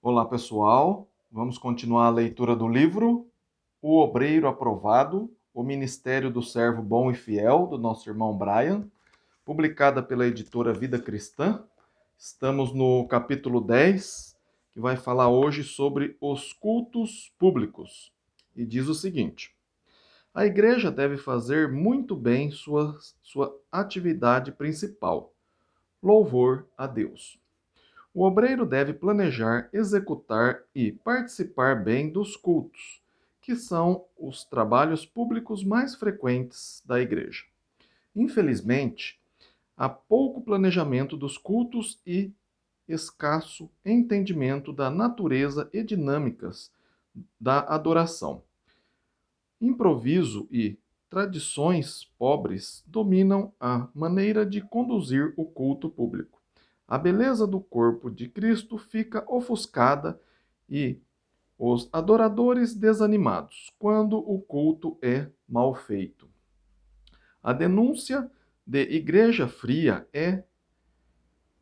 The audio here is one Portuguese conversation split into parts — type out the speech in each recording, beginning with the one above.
Olá, pessoal. Vamos continuar a leitura do livro O Obreiro Aprovado, o Ministério do Servo Bom e Fiel, do nosso irmão Brian, publicada pela editora Vida Cristã. Estamos no capítulo 10, que vai falar hoje sobre os cultos públicos. E diz o seguinte: a igreja deve fazer muito bem sua atividade principal, louvor a Deus. O obreiro deve planejar, executar e participar bem dos cultos, que são os trabalhos públicos mais frequentes da igreja. Infelizmente, há pouco planejamento dos cultos e escasso entendimento da natureza e dinâmicas da adoração. Improviso e tradições pobres dominam a maneira de conduzir o culto público. A beleza do corpo de Cristo fica ofuscada e os adoradores desanimados quando o culto é mal feito. A denúncia de igreja fria é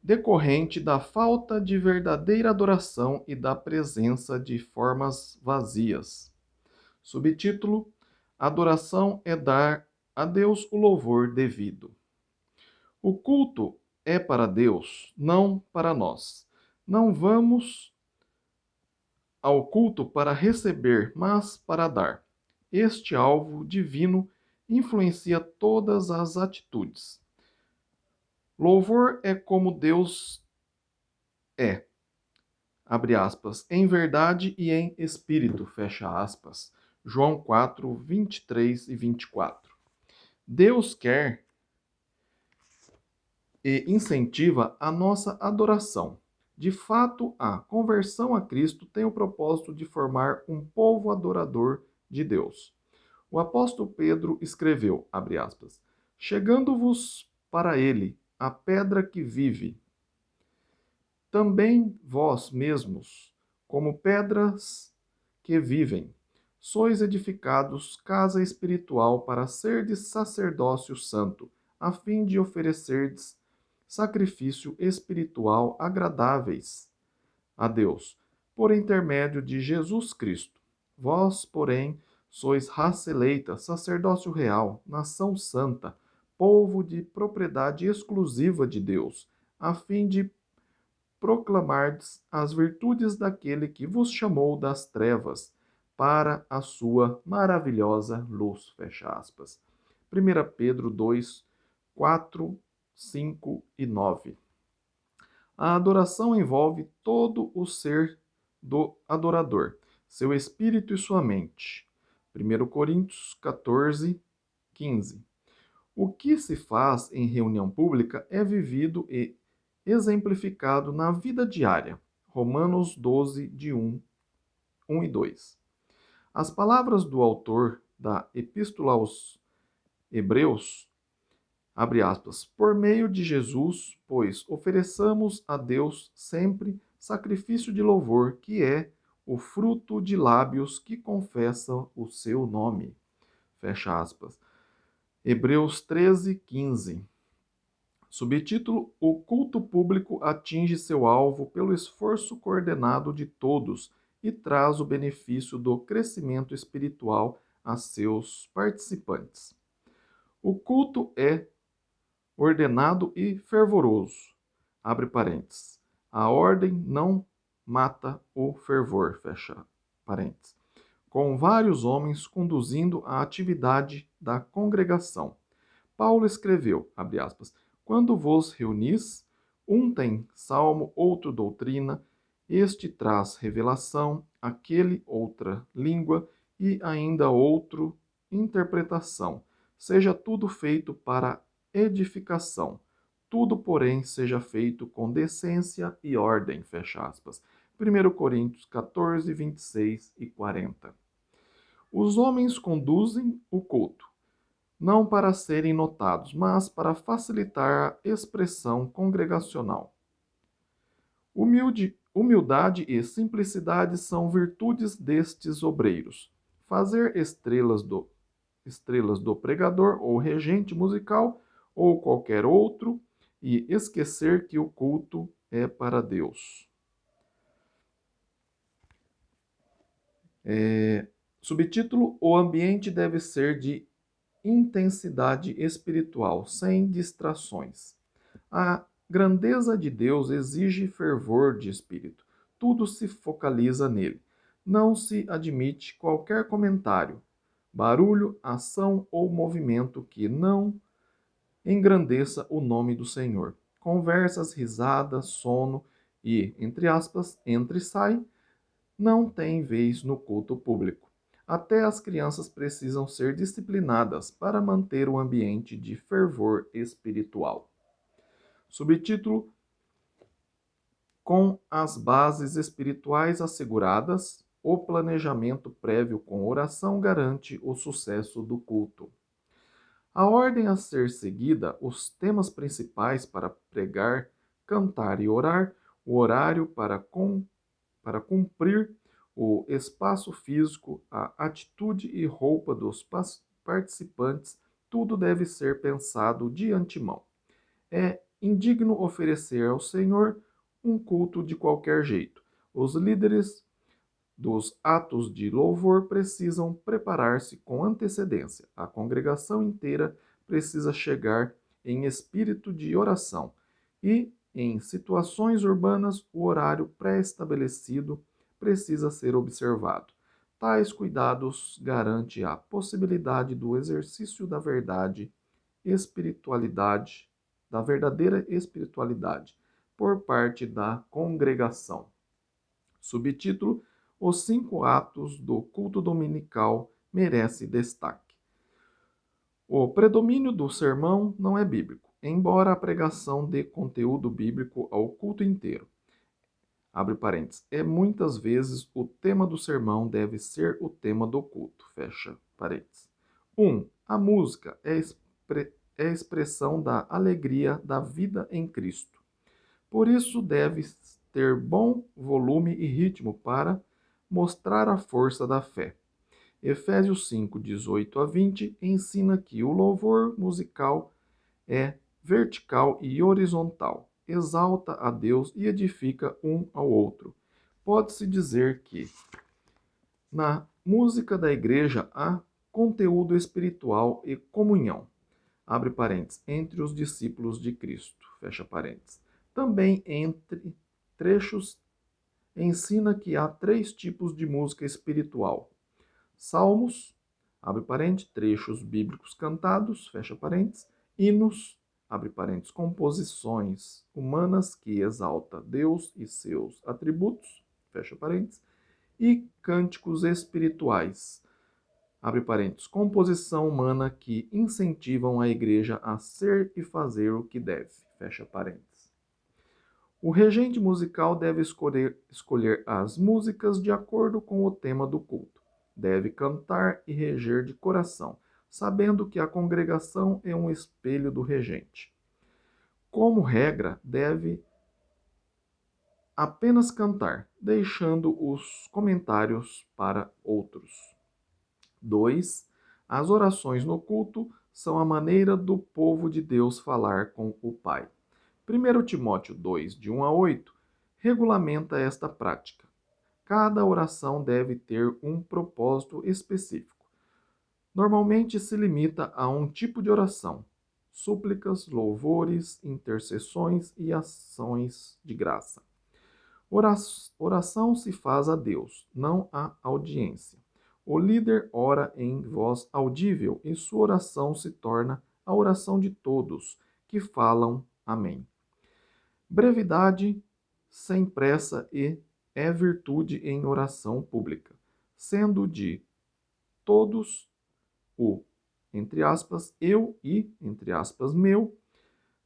decorrente da falta de verdadeira adoração e da presença de formas vazias. Subtítulo: Adoração é dar a Deus o louvor devido. O culto é para Deus, não para nós. Não vamos ao culto para receber, mas para dar. Este alvo divino influencia todas as atitudes. Louvor é como Deus é, abre aspas, em verdade e em espírito, fecha aspas. João 4, 23 e 24. Deus quer e incentiva a nossa adoração. De fato, a conversão a Cristo tem o propósito de formar um povo adorador de Deus. O apóstolo Pedro escreveu, abre aspas, chegando-vos para ele a pedra que vive, também vós mesmos, como pedras que vivem, sois edificados casa espiritual para serdes sacerdócio santo, a fim de oferecerdes sacrifício espiritual agradáveis a Deus, por intermédio de Jesus Cristo. Vós, porém, sois raça eleita, sacerdócio real, nação santa, povo de propriedade exclusiva de Deus, a fim de proclamardes as virtudes daquele que vos chamou das trevas para a sua maravilhosa luz. Fecha aspas. 1 Pedro 2, 4, 5 e 9. A adoração envolve todo o ser do adorador, seu espírito e sua mente. 1 Coríntios 14, 15. O que se faz em reunião pública é vivido e exemplificado na vida diária. Romanos 12, de 1 e 2. As palavras do autor da Epístola aos Hebreus, abre aspas, por meio de Jesus, pois ofereçamos a Deus sempre sacrifício de louvor, que é o fruto de lábios que confessam o seu nome. Fecha aspas. Hebreus 13, 15. Subtítulo: O culto público atinge seu alvo pelo esforço coordenado de todos e traz o benefício do crescimento espiritual a seus participantes. O culto é ordenado e fervoroso. Abre parênteses. A ordem não mata o fervor, fecha parênteses. Com vários homens conduzindo a atividade da congregação. Paulo escreveu, abre aspas, quando vos reunis, um tem salmo, outro doutrina, este traz revelação, aquele outra língua e ainda outro interpretação. Seja tudo feito para edificação. Tudo, porém, seja feito com decência e ordem, fecha aspas. 1 Coríntios 14, 26 e 40. Os homens conduzem o culto não para serem notados, mas para facilitar a expressão congregacional. Humildade e simplicidade são virtudes destes obreiros. Fazer estrelas do pregador ou regente musical ou qualquer outro e esquecer que o culto é para Deus. Subtítulo: O ambiente deve ser de intensidade espiritual, sem distrações. A grandeza de Deus exige fervor de espírito. Tudo se focaliza nele. Não se admite qualquer comentário, barulho, ação ou movimento que não engrandeça o nome do Senhor. Conversas, risadas, sono e, entre aspas, entre e sai, não têm vez no culto público. Até as crianças precisam ser disciplinadas para manter o ambiente de fervor espiritual. Subtítulo: Com as bases espirituais asseguradas, o planejamento prévio com oração garante o sucesso do culto. A ordem a ser seguida, os temas principais para pregar, cantar e orar, o horário para cumprir, o espaço físico, a atitude e roupa dos participantes, tudo deve ser pensado de antemão. É indigno oferecer ao Senhor um culto de qualquer jeito. Os líderes dos atos de louvor precisam preparar-se com antecedência. A congregação inteira precisa chegar em espírito de oração e, em situações urbanas, o horário pré-estabelecido precisa ser observado. Tais cuidados garantem a possibilidade do exercício da verdadeira espiritualidade, por parte da congregação. Subtítulo: Os 5 atos do culto dominical merece destaque. O predomínio do sermão não é bíblico, embora a pregação dê conteúdo bíblico ao culto inteiro. Abre parênteses. Muitas vezes o tema do sermão deve ser o tema do culto. Fecha parênteses. 1. A música é expressão da alegria da vida em Cristo. Por isso deve ter bom volume e ritmo para mostrar a força da fé. Efésios 5, 18 a 20 ensina que o louvor musical é vertical e horizontal, exalta a Deus e edifica um ao outro. Pode-se dizer que na música da igreja há conteúdo espiritual e comunhão, abre parênteses, entre os discípulos de Cristo, fecha parênteses. Também entre trechos ensina que há 3 tipos de música espiritual: salmos, abre parênteses, trechos bíblicos cantados, fecha parênteses, hinos, abre parênteses, composições humanas que exalta Deus e seus atributos, fecha parênteses, e cânticos espirituais, abre parênteses, composição humana que incentivam a igreja a ser e fazer o que deve, fecha parênteses. O regente musical deve escolher as músicas de acordo com o tema do culto. Deve cantar e reger de coração, sabendo que a congregação é um espelho do regente. Como regra, deve apenas cantar, deixando os comentários para outros. 2. As orações no culto são a maneira do povo de Deus falar com o Pai. 1 Timóteo 2, de 1 a 8, regulamenta esta prática. Cada oração deve ter um propósito específico. Normalmente se limita a um tipo de oração: súplicas, louvores, intercessões e ações de graça. Oração se faz a Deus, não à audiência. O líder ora em voz audível e sua oração se torna a oração de todos que falam amém. Brevidade, sem pressa é virtude em oração pública, sendo de todos o, entre aspas, eu e, entre aspas, meu,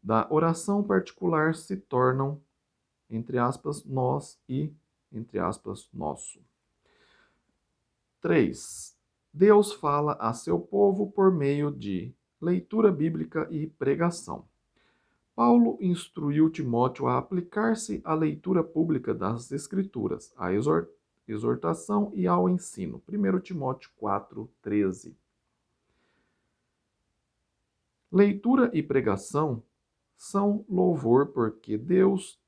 da oração particular se tornam, entre aspas, nós e, entre aspas, nosso. 3. Deus fala a seu povo por meio de leitura bíblica e pregação. Paulo instruiu Timóteo a aplicar-se à leitura pública das Escrituras, à exortação e ao ensino. 1 Timóteo 4:13. Leitura e pregação são louvor porque Deus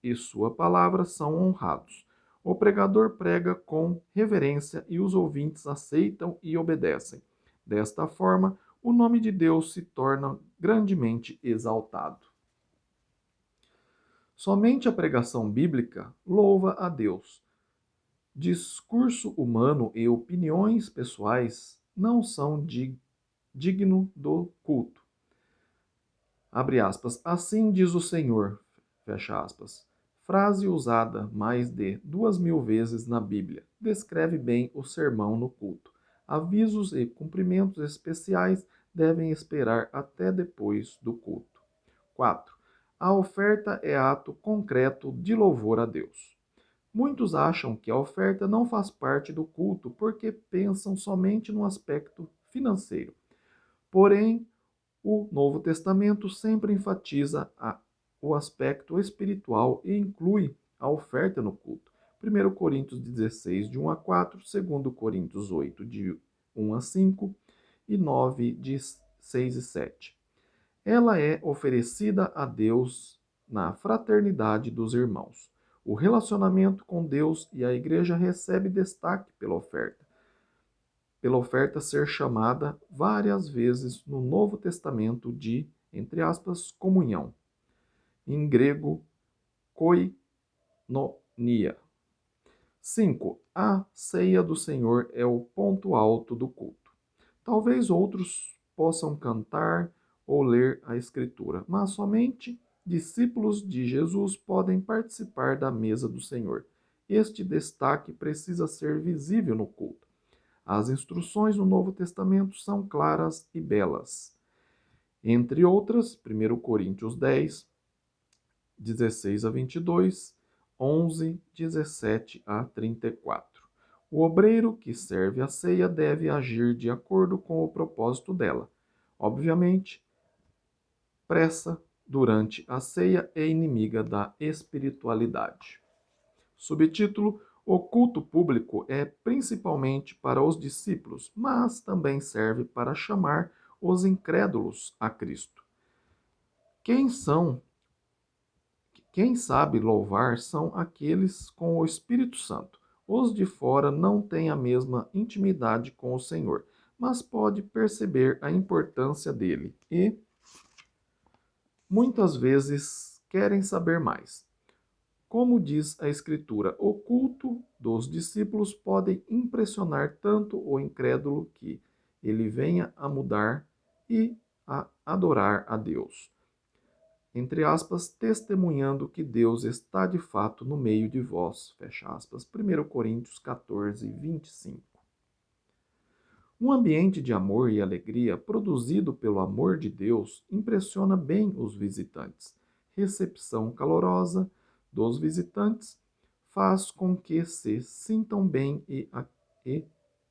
e sua palavra são honrados. O pregador prega com reverência e os ouvintes aceitam e obedecem. Desta forma, o nome de Deus se torna grandemente exaltado. Somente a pregação bíblica louva a Deus. Discurso humano e opiniões pessoais não são digno do culto. Abre aspas. Assim diz o Senhor, fecha aspas. Frase usada mais de 2.000 vezes na Bíblia. Descreve bem o sermão no culto. Avisos e cumprimentos especiais devem esperar até depois do culto. 4. A oferta é ato concreto de louvor a Deus. Muitos acham que a oferta não faz parte do culto porque pensam somente no aspecto financeiro. Porém, o Novo Testamento sempre enfatiza o aspecto espiritual e inclui a oferta no culto. 1 Coríntios 16, de 1 a 4, 2 Coríntios 8, de 1 a 5 e 9, de 6 e 7. Ela é oferecida a Deus na fraternidade dos irmãos. O relacionamento com Deus e a igreja recebe destaque pela oferta ser chamada várias vezes no Novo Testamento de, entre aspas, comunhão. Em grego, koinonia. 5. A ceia do Senhor é o ponto alto do culto. Talvez outros possam cantar ou ler a Escritura, mas somente discípulos de Jesus podem participar da mesa do Senhor. Este destaque precisa ser visível no culto. As instruções no Novo Testamento são claras e belas. Entre outras, 1 Coríntios 10, 16 a 22, 11, 17 a 34. O obreiro que serve a ceia deve agir de acordo com o propósito dela. Obviamente, pressa durante a ceia é inimiga da espiritualidade. Subtítulo: O culto público é principalmente para os discípulos, mas também serve para chamar os incrédulos a Cristo. Quem sabe louvar são aqueles com o Espírito Santo. Os de fora não têm a mesma intimidade com o Senhor, mas pode perceber a importância dele e muitas vezes querem saber mais. Como diz a Escritura, o culto dos discípulos pode impressionar tanto o incrédulo que ele venha a mudar e a adorar a Deus. Entre aspas, testemunhando que Deus está de fato no meio de vós. Fecha aspas. 1 Coríntios 14, 25. Um ambiente de amor e alegria produzido pelo amor de Deus impressiona bem os visitantes. Recepção calorosa dos visitantes faz com que se sintam bem e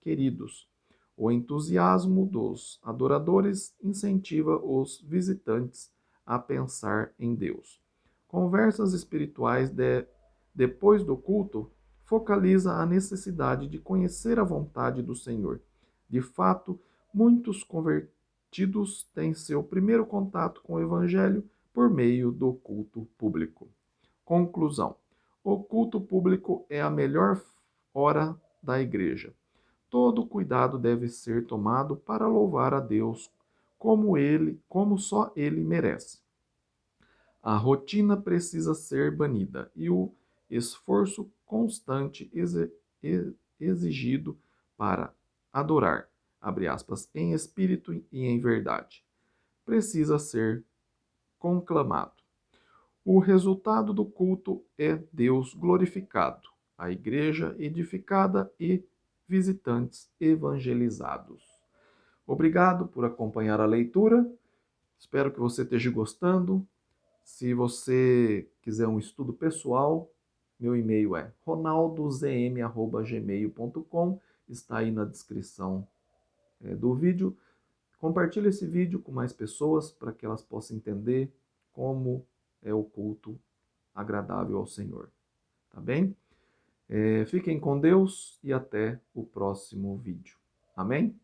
queridos. O entusiasmo dos adoradores incentiva os visitantes a pensar em Deus. Conversas espirituais depois do culto focaliza a necessidade de conhecer a vontade do Senhor. De fato, muitos convertidos têm seu primeiro contato com o Evangelho por meio do culto público. Conclusão: o culto público é a melhor hora da igreja. Todo cuidado deve ser tomado para louvar a Deus como só ele merece. A rotina precisa ser banida e o esforço constante exigido para adorar, abre aspas, em espírito e em verdade, precisa ser conclamado. O resultado do culto é Deus glorificado, a igreja edificada e visitantes evangelizados. Obrigado por acompanhar a leitura. Espero que você esteja gostando. Se você quiser um estudo pessoal, meu e-mail é ronaldozm@gmail.com. Está aí na descrição do vídeo. Compartilhe esse vídeo com mais pessoas para que elas possam entender como é o culto agradável ao Senhor. Tá bem? Fiquem com Deus e até o próximo vídeo. Amém?